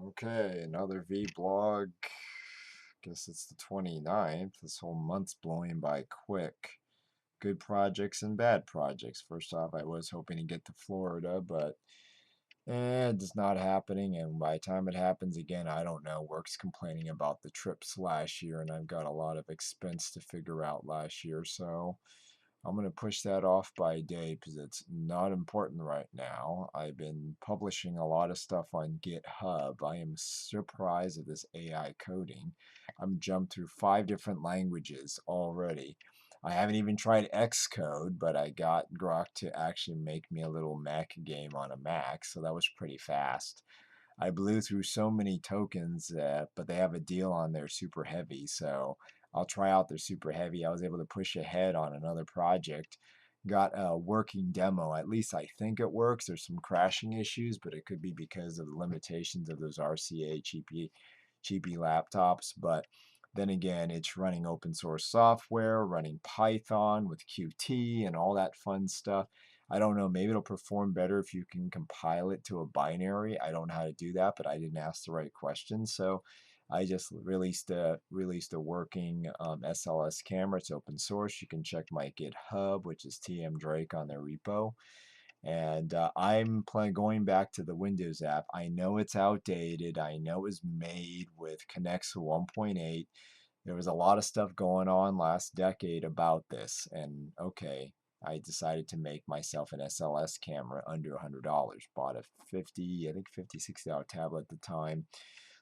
Okay, another vlog. Guess it's the 29th. This whole month's blowing by quick. Good projects and bad projects. First off, I was hoping to get to Florida, but it's not happening. And by the time it happens again, I don't know. Work's complaining about the trips last year, and I've got a lot of expense to figure out last year. So I'm going to push that off by a day because it's not important right now. I've been publishing a lot of stuff on GitHub. I am surprised at this AI coding. I'm jumped through 5 different languages already. I haven't even tried Xcode, but I got Grok to actually make me a little Mac game on a Mac, so that was pretty fast. I blew through so many tokens, but they have a deal on their super heavy, so I'll try out their super heavy. I was able to push ahead on another project. Got a working demo. At least I think it works. There's some crashing issues, but it could be because of the limitations of those RCA cheapy laptops. But then again, it's running open source software, running Python with Qt and all that fun stuff. I don't know, maybe it'll perform better if you can compile it to a binary. I don't know how to do that, but I didn't ask the right questions. So I just released a working SLS camera. It's open source. You can check my GitHub, which is tmdrake on their repo. And I'm going back to the Windows app. I know it's outdated. I know it was made with Connects 1.8. There was a lot of stuff going on last decade about this. And okay, I decided to make myself an SLS camera under $100. Bought a 50, I think 50, $60 tablet at the time.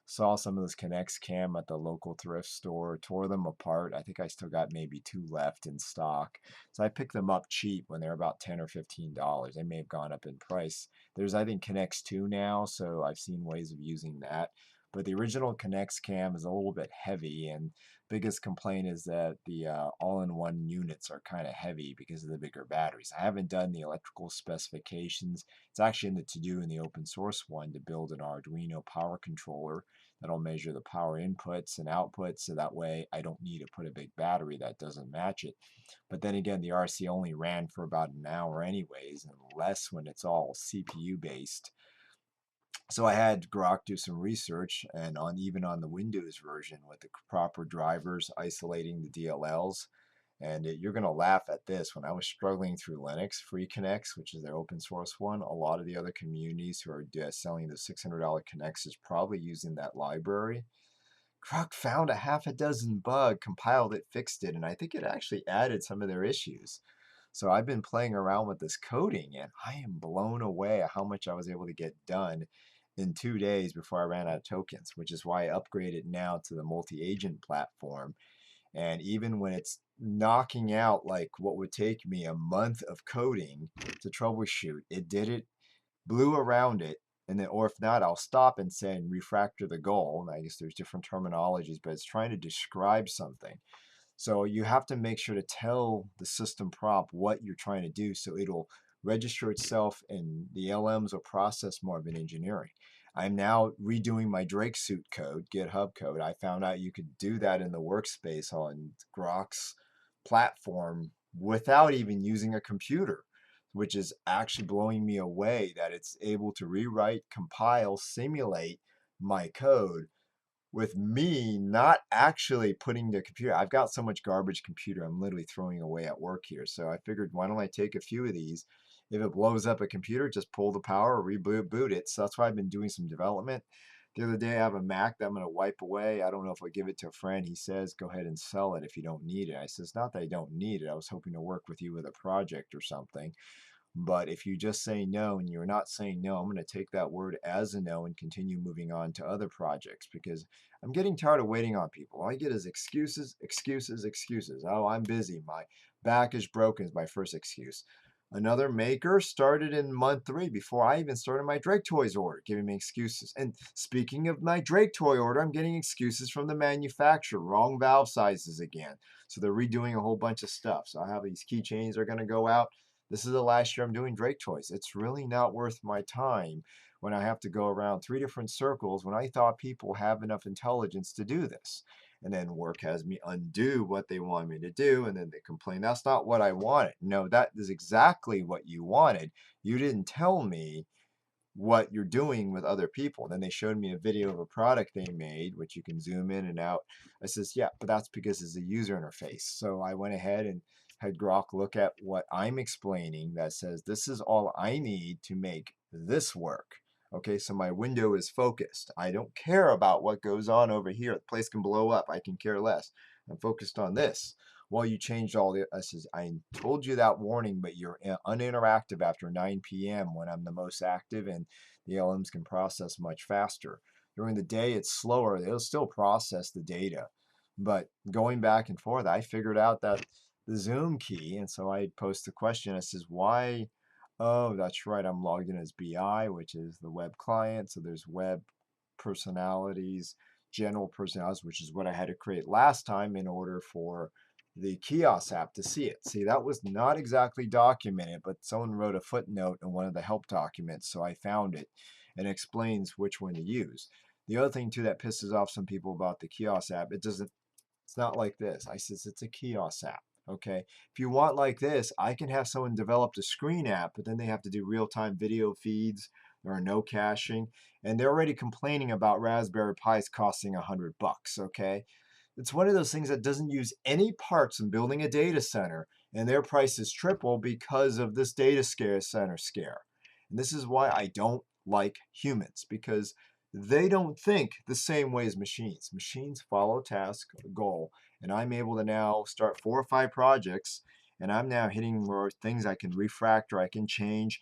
Saw some of those Connects cam at the local thrift store, tore them apart. I think I still got maybe 2 left in stock. So I picked them up cheap when they're about $10 or $15. They may have gone up in price. There's, I think, Connects 2 now, so I've seen ways of using that. But the original Connects cam is a little bit heavy, and biggest complaint is that the all-in-one units are kind of heavy because of the bigger batteries. I haven't done the electrical specifications. It's actually in the to-do in the open source one to build an Arduino power controller that'll measure the power inputs and outputs, so that way I don't need to put a big battery that doesn't match it. But then again, the RC only ran for about an hour anyways, and less when it's all CPU based. So I had Grok do some research, and on even on the Windows version with the proper drivers isolating the DLLs. And you're going to laugh at this. When I was struggling through Linux, Free Connects, which is their open source one, a lot of the other communities who are selling the $600 Connects is probably using that library. Grok found a half a dozen bug, compiled it, fixed it, and I think it actually added some of their issues. So I've been playing around with this coding, and I am blown away at how much I was able to get done in 2 days before I ran out of tokens, which is why I upgraded now to the multi-agent platform. And even when it's knocking out like what would take me a month of coding to troubleshoot, it did it, blew around it, and then, or if not, I'll stop and say and refactor the goal. And I guess there's different terminologies, but it's trying to describe something. So you have to make sure to tell the system prompt what you're trying to do so it'll register itself and the LMs will process more of an engineering. I'm now redoing my Drake suit code, GitHub code. I found out you could do that in the workspace on Grok's platform without even using a computer, which is actually blowing me away that it's able to rewrite, compile, simulate my code with me not actually putting the computer. I've got so much garbage computer I'm literally throwing away at work here. So I figured, why don't I take a few of these? If it blows up a computer, just pull the power or reboot it. So that's why I've been doing some development. The other day, I have a Mac that I'm going to wipe away. I don't know if I give it to a friend. He says, go ahead and sell it if you don't need it. I says, not that I don't need it. I was hoping to work with you with a project or something. But if you just say no and you're not saying no, I'm going to take that word as a no and continue moving on to other projects because I'm getting tired of waiting on people. All I get is excuses, excuses, excuses. Oh, I'm busy. My back is broken is my first excuse. Another maker started in month 3 before I even started my Drake Toys order, giving me excuses. And speaking of my Drake toy order, I'm getting excuses from the manufacturer. Wrong valve sizes again. So they're redoing a whole bunch of stuff. So I have these keychains are going to go out. This is the last year I'm doing Drake toys. It's really not worth my time when I have to go around 3 different circles when I thought people have enough intelligence to do this. And then work has me undo what they want me to do, and then they complain, that's not what I wanted. No, that is exactly what you wanted. You didn't tell me what you're doing with other people. Then they showed me a video of a product they made, which you can zoom in and out. I says, yeah, but that's because it's a user interface. So I went ahead and had Grok look at what I'm explaining that says, this is all I need to make this work. Okay, so my window is focused. I don't care about what goes on over here. The place can blow up. I can care less. I'm focused on this. Well, you changed all the, I says, I told you that warning, but you're uninteractive after 9 p.m. when I'm the most active and the LMs can process much faster. During the day, it's slower. It'll still process the data. But going back and forth, I figured out that the Zoom key, and so I posed the question. I says, why? Oh, that's right. I'm logged in as BI, which is the web client. So there's web personalities, general personalities, which is what I had to create last time in order for the kiosk app to see it. See, that was not exactly documented, but someone wrote a footnote in one of the help documents, so I found it and explains which one to use. The other thing too that pisses off some people about the kiosk app, it's not like this. I says it's a kiosk app. Okay. If you want like this, I can have someone develop the screen app, but then they have to do real-time video feeds. There are no caching, and they're already complaining about Raspberry Pis costing $100. Okay. It's one of those things that doesn't use any parts in building a data center, and their price is triple because of this data center scare. And this is why I don't like humans, because they don't think the same way as machines. Machines follow task, goal, and I'm able to now start 4 or 5 projects, and I'm now hitting more things I can refactor, I can change.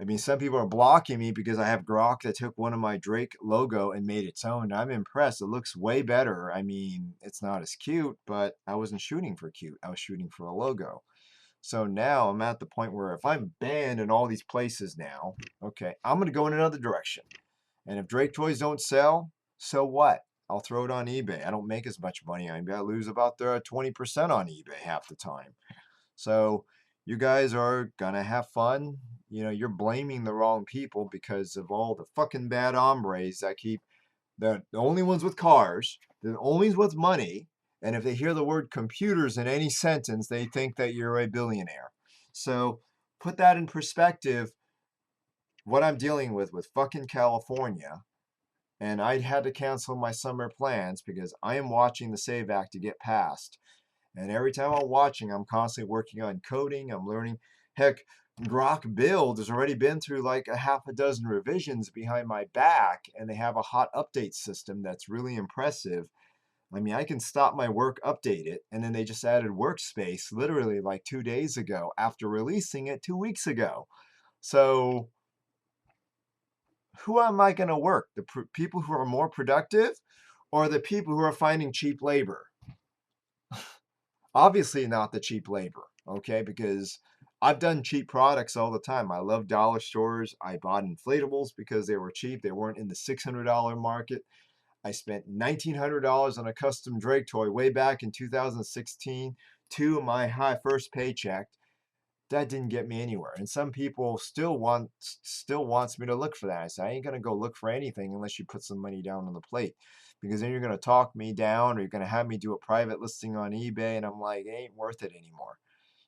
I mean, some people are blocking me because I have Grok that took one of my Drake logo and made its own. I'm impressed. It looks way better. I mean, it's not as cute, but I wasn't shooting for cute. I was shooting for a logo. So now I'm at the point where if I'm banned in all these places now, okay, I'm going to go in another direction. And if Drake toys don't sell, so what? I'll throw it on eBay. I don't make as much money. I lose about 20% on eBay half the time. So you guys are gonna have fun. You know, you're blaming the wrong people because of all the fucking bad hombres that keep the only ones with cars, the only ones with money, and if they hear the word computers in any sentence, they think that you're a billionaire. So put that in perspective, what I'm dealing with fucking California, and I had to cancel my summer plans because I am watching the SAVE Act to get passed. And every time I'm watching, I'm constantly working on coding. I'm learning. Heck, Grok Build has already been through like a half a dozen revisions behind my back, and they have a hot update system that's really impressive. I mean, I can stop my work, update it, and then they just added workspace literally like 2 days ago after releasing it 2 weeks ago. So who am I going to work? The people who are more productive or the people who are finding cheap labor? Obviously not the cheap labor, okay? Because I've done cheap products all the time. I love dollar stores. I bought inflatables because they were cheap. They weren't in the $600 market. I spent $1,900 on a custom Drake toy way back in 2016 to my high first paycheck. That didn't get me anywhere. And some people still wants me to look for that. I say I ain't gonna go look for anything unless you put some money down on the plate. Because then you're gonna talk me down or you're gonna have me do a private listing on eBay, and I'm like, it ain't worth it anymore.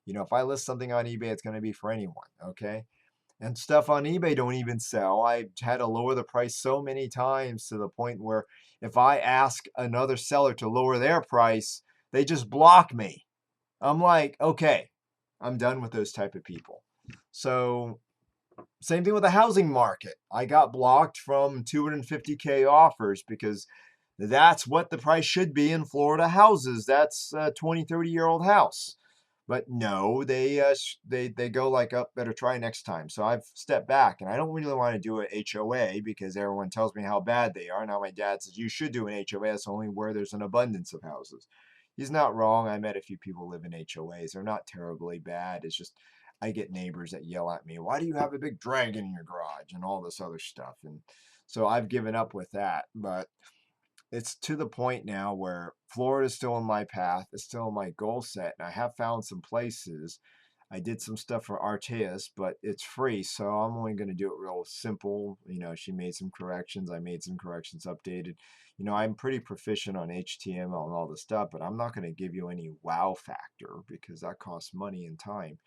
You know, if I list something on eBay, it's gonna be for anyone, okay? And stuff on eBay don't even sell. I had to lower the price so many times to the point where if I ask another seller to lower their price, they just block me. I'm like, okay, I'm done with those type of people. So same thing with the housing market. I got blocked from 250K offers because that's what the price should be in Florida houses. That's a 20, 30-year-old house. But no, they go like, oh, better try next time. So I've stepped back, and I don't really want to do an HOA because everyone tells me how bad they are. Now my dad says you should do an HOA. It's only where there's an abundance of houses. He's not wrong. I met a few people live in HOAs. They're not terribly bad. It's just I get neighbors that yell at me, "Why do you have a big dragon in your garage?" and all this other stuff. And so I've given up with that. But it's to the point now where Florida's still in my path. It's still in my goal set. And I have found some places. I did some stuff for Arteus, but it's free. So I'm only going to do it real simple. You know, she made some corrections. I made some corrections, updated. You know, I'm pretty proficient on HTML and all this stuff, but I'm not going to give you any wow factor because that costs money and time.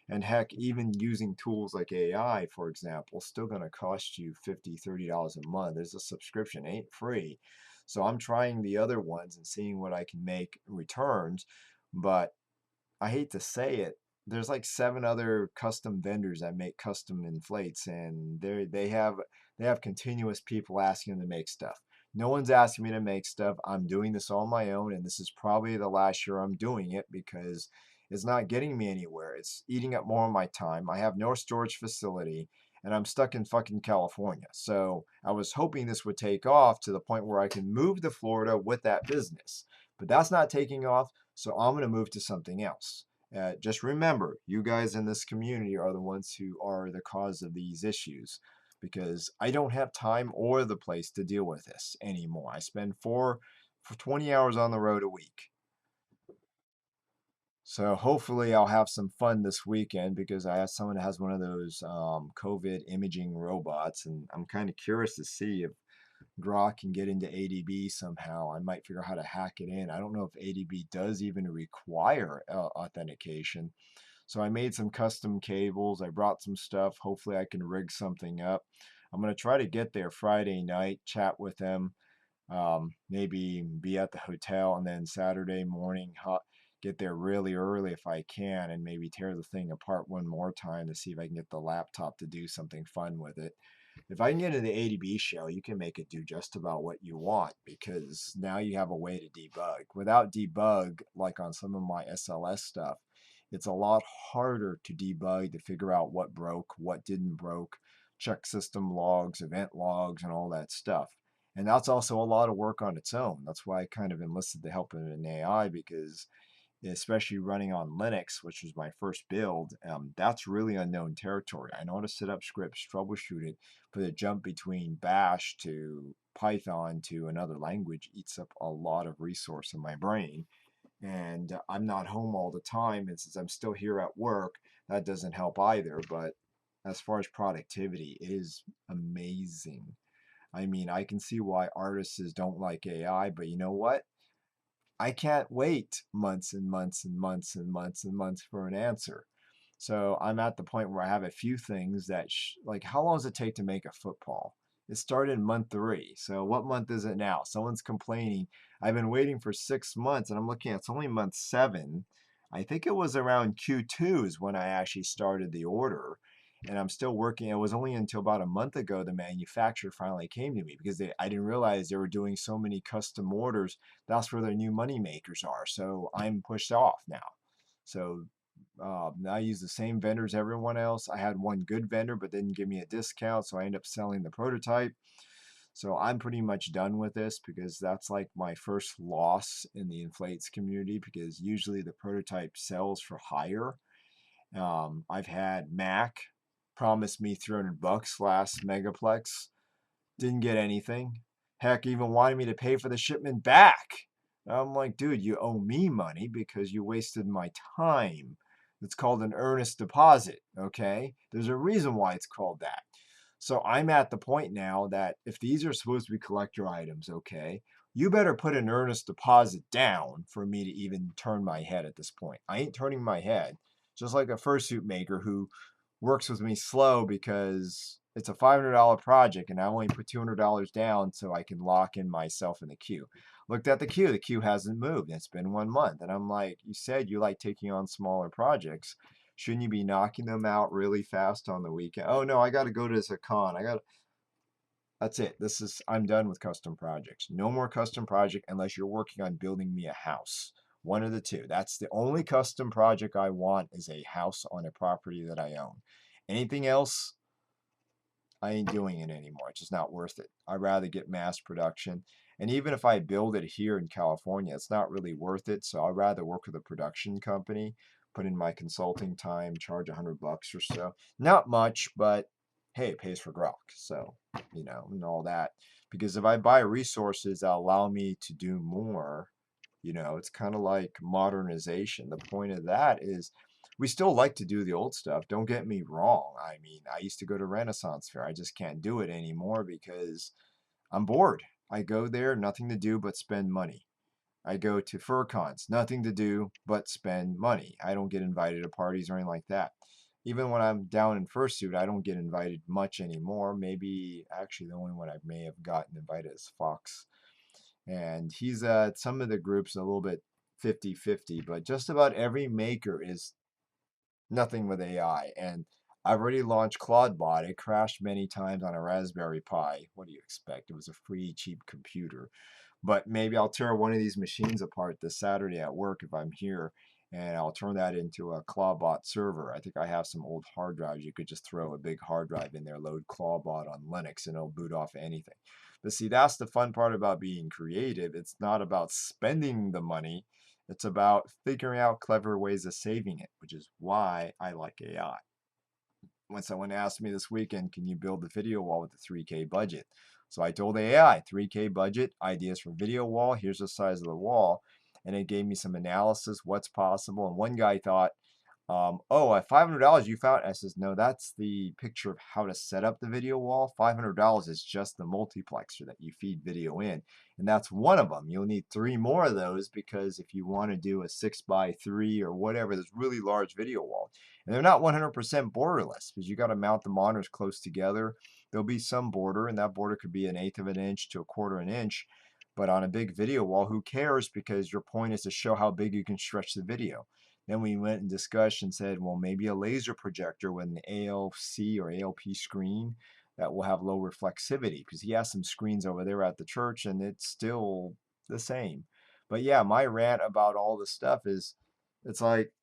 And heck, even using tools like AI, for example, still going to cost you $50, $30 a month. There's a subscription, it ain't free. So I'm trying the other ones and seeing what I can make returns. But I hate to say it, there's like 7 other custom vendors that make custom inflates, and they have continuous people asking them to make stuff. No one's asking me to make stuff. I'm doing this on my own, and this is probably the last year I'm doing it because it's not getting me anywhere. It's eating up more of my time. I have no storage facility, and I'm stuck in fucking California. So I was hoping this would take off to the point where I can move to Florida with that business. But that's not taking off. So I'm going to move to something else. Just remember, you guys in this community are the ones who are the cause of these issues because I don't have time or the place to deal with this anymore. I spend for 20 hours on the road a week. So hopefully I'll have some fun this weekend because I have someone that has one of those COVID imaging robots, and I'm kind of curious to see if Grok can get into ADB somehow. I might figure out how to hack it in. I don't know if ADB does even require authentication. So I made some custom cables. I brought some stuff. Hopefully I can rig something up. I'm going to try to get there Friday night, chat with them, maybe be at the hotel, and then Saturday morning get there really early if I can, and maybe tear the thing apart one more time to see if I can get the laptop to do something fun with it. If I can get into the ADB shell, you can make it do just about what you want because now you have a way to debug. Without debug, like on some of my SLS stuff, it's a lot harder to debug to figure out what broke, what didn't broke, check system logs, event logs, and all that stuff. And that's also a lot of work on its own. That's why I kind of enlisted the help of an AI because especially running on Linux, which was my first build, that's really unknown territory. I know how to set up scripts, troubleshoot it, but the jump between Bash to Python to another language eats up a lot of resource in my brain. And I'm not home all the time. And since I'm still here at work, that doesn't help either. But as far as productivity, it is amazing. I mean, I can see why artists don't like AI, but you know what? I can't wait months and months and months and months and months for an answer. So I'm at the point where I have a few things that, like, how long does it take to make a football? It started in month 3. So what month is it now? Someone's complaining. I've been waiting for 6 months, and I'm looking at it's only month 7. I think it was around Q2 is when I actually started the order, and I'm still working. It was only until about a month ago the manufacturer finally came to me because I didn't realize they were doing so many custom orders. That's where their new money makers are. So I'm pushed off now. So I use the same vendors everyone else. I had one good vendor, but didn't give me a discount, so I ended up selling the prototype. So I'm pretty much done with this because that's like my first loss in the inflates community because usually the prototype sells for higher. I've had Mac promise me $300 last Megaplex, didn't get anything. Heck, even wanted me to pay for the shipment back. I'm like, dude, you owe me money because you wasted my time. It's called an earnest deposit, okay? There's a reason why it's called that. So I'm at the point now that if these are supposed to be collector items, okay, you better put an earnest deposit down for me to even turn my head at this point. I ain't turning my head. Just like a fursuit maker who works with me slow because it's a $500 project and I only put $200 down so I can lock in myself in the queue. Looked at the queue. The queue hasn't moved. It's been 1 month. And I'm like, you said you like taking on smaller projects. Shouldn't you be knocking them out really fast on the weekend? Oh no, I got to go to a con. That's it. I'm done with custom projects. No more custom project unless you're working on building me a house. One of the two. That's the only custom project I want is a house on a property that I own. Anything else, I ain't doing it anymore. It's just not worth it. I'd rather get mass production. And even if I build it here in California, it's not really worth it. So I'd rather work with a production company, put in my consulting time, charge $100 or so. Not much, but hey, it pays for Grok. So, and all that. Because if I buy resources that allow me to do more, it's kind of like modernization. The point of that is we still like to do the old stuff. Don't get me wrong. I mean, I used to go to Renaissance Fair. I just can't do it anymore because I'm bored. I go there, nothing to do but spend money. I go to fur cons, nothing to do but spend money. I don't get invited to parties or anything like that. Even when I'm down in fursuit, I don't get invited much anymore. Maybe actually the only one I may have gotten invited is Fox. And he's at some of the groups a little bit 50-50, but just about every maker is nothing with AI. And I've already launched Claudebot. It crashed many times on a Raspberry Pi. What do you expect? It was a free, cheap computer. But maybe I'll tear one of these machines apart this Saturday at work if I'm here, and I'll turn that into a Clawbot server. I think I have some old hard drives. You could just throw a big hard drive in there, load Clawbot on Linux, and it'll boot off anything. But see, that's the fun part about being creative. It's not about spending the money. It's about figuring out clever ways of saving it, which is why I like AI. When someone asked me this weekend, can you build a video wall with a 3K budget? So I told AI, 3K budget, ideas for video wall, here's the size of the wall. And it gave me some analysis, what's possible. And one guy thought, oh, at $500 you found, I says, no, that's the picture of how to set up the video wall. $500 is just the multiplexer that you feed video in. And that's one of them. You'll need 3 more of those because if you want to do a 6x3 or whatever, this really large video wall. And they're not 100% borderless because you got to mount the monitors close together. There'll be some border, and that border could be 1/8 of an inch to 1/4 of an inch. But on a big video wall, who cares? Because your point is to show how big you can stretch the video. Then we went and discussed and said, well, maybe a laser projector with an ALC or ALP screen that will have low reflexivity because he has some screens over there at the church and it's still the same. But yeah, my rant about all this stuff is it's like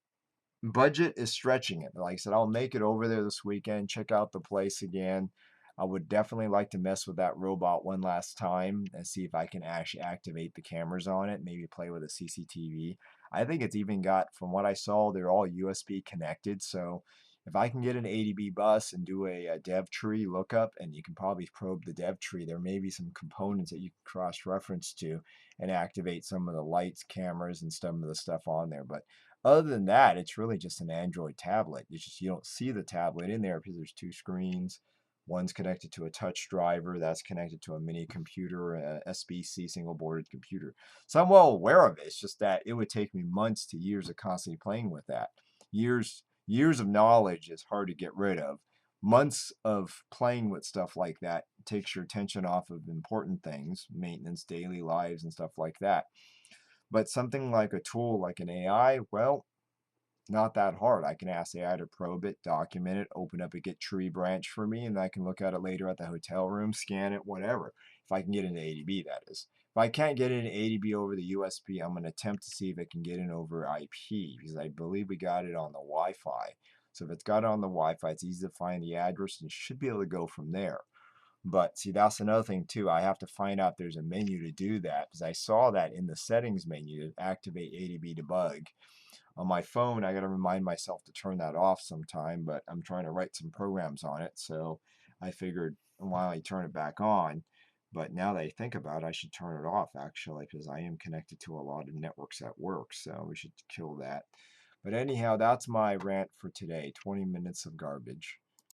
budget is stretching it. Like I said, I'll make it over there this weekend, check out the place again. I would definitely like to mess with that robot one last time and see if I can actually activate the cameras on it, maybe play with a CCTV. I think it's even got, from what I saw, they're all USB connected. So if I can get an ADB bus and do a dev tree lookup, and you can probably probe the dev tree, there may be some components that you can cross-reference to and activate some of the lights, cameras, and some of the stuff on there. But other than that, it's really just an Android tablet. It's just you don't see the tablet in there because there's 2 screens. One's connected to a touch driver that's connected to a mini computer, a SBC single boarded computer. So I'm well aware of it. It's just that it would take me months to years of constantly playing with that. Years of knowledge is hard to get rid of. Months of playing with stuff like that takes your attention off of important things, maintenance, daily lives, and stuff like that. But something like a tool like an AI, well, not that hard. I can ask AI to probe it, document it, open up a Git tree branch for me, and I can look at it later at the hotel room, scan it, whatever. If I can get into ADB, that is. If I can't get into ADB over the USB, I'm going to attempt to see if it can get in over IP because I believe we got it on the Wi-Fi. So if it's got it on the Wi-Fi, it's easy to find the address and should be able to go from there. But see, that's another thing too. I have to find out there's a menu to do that because I saw that in the settings menu to activate ADB debug. On my phone, I got to remind myself to turn that off sometime, but I'm trying to write some programs on it. So I figured while I turn it back on, but now that I think about it, I should turn it off actually because I am connected to a lot of networks at work. So we should kill that. But anyhow, that's my rant for today. 20 minutes of garbage.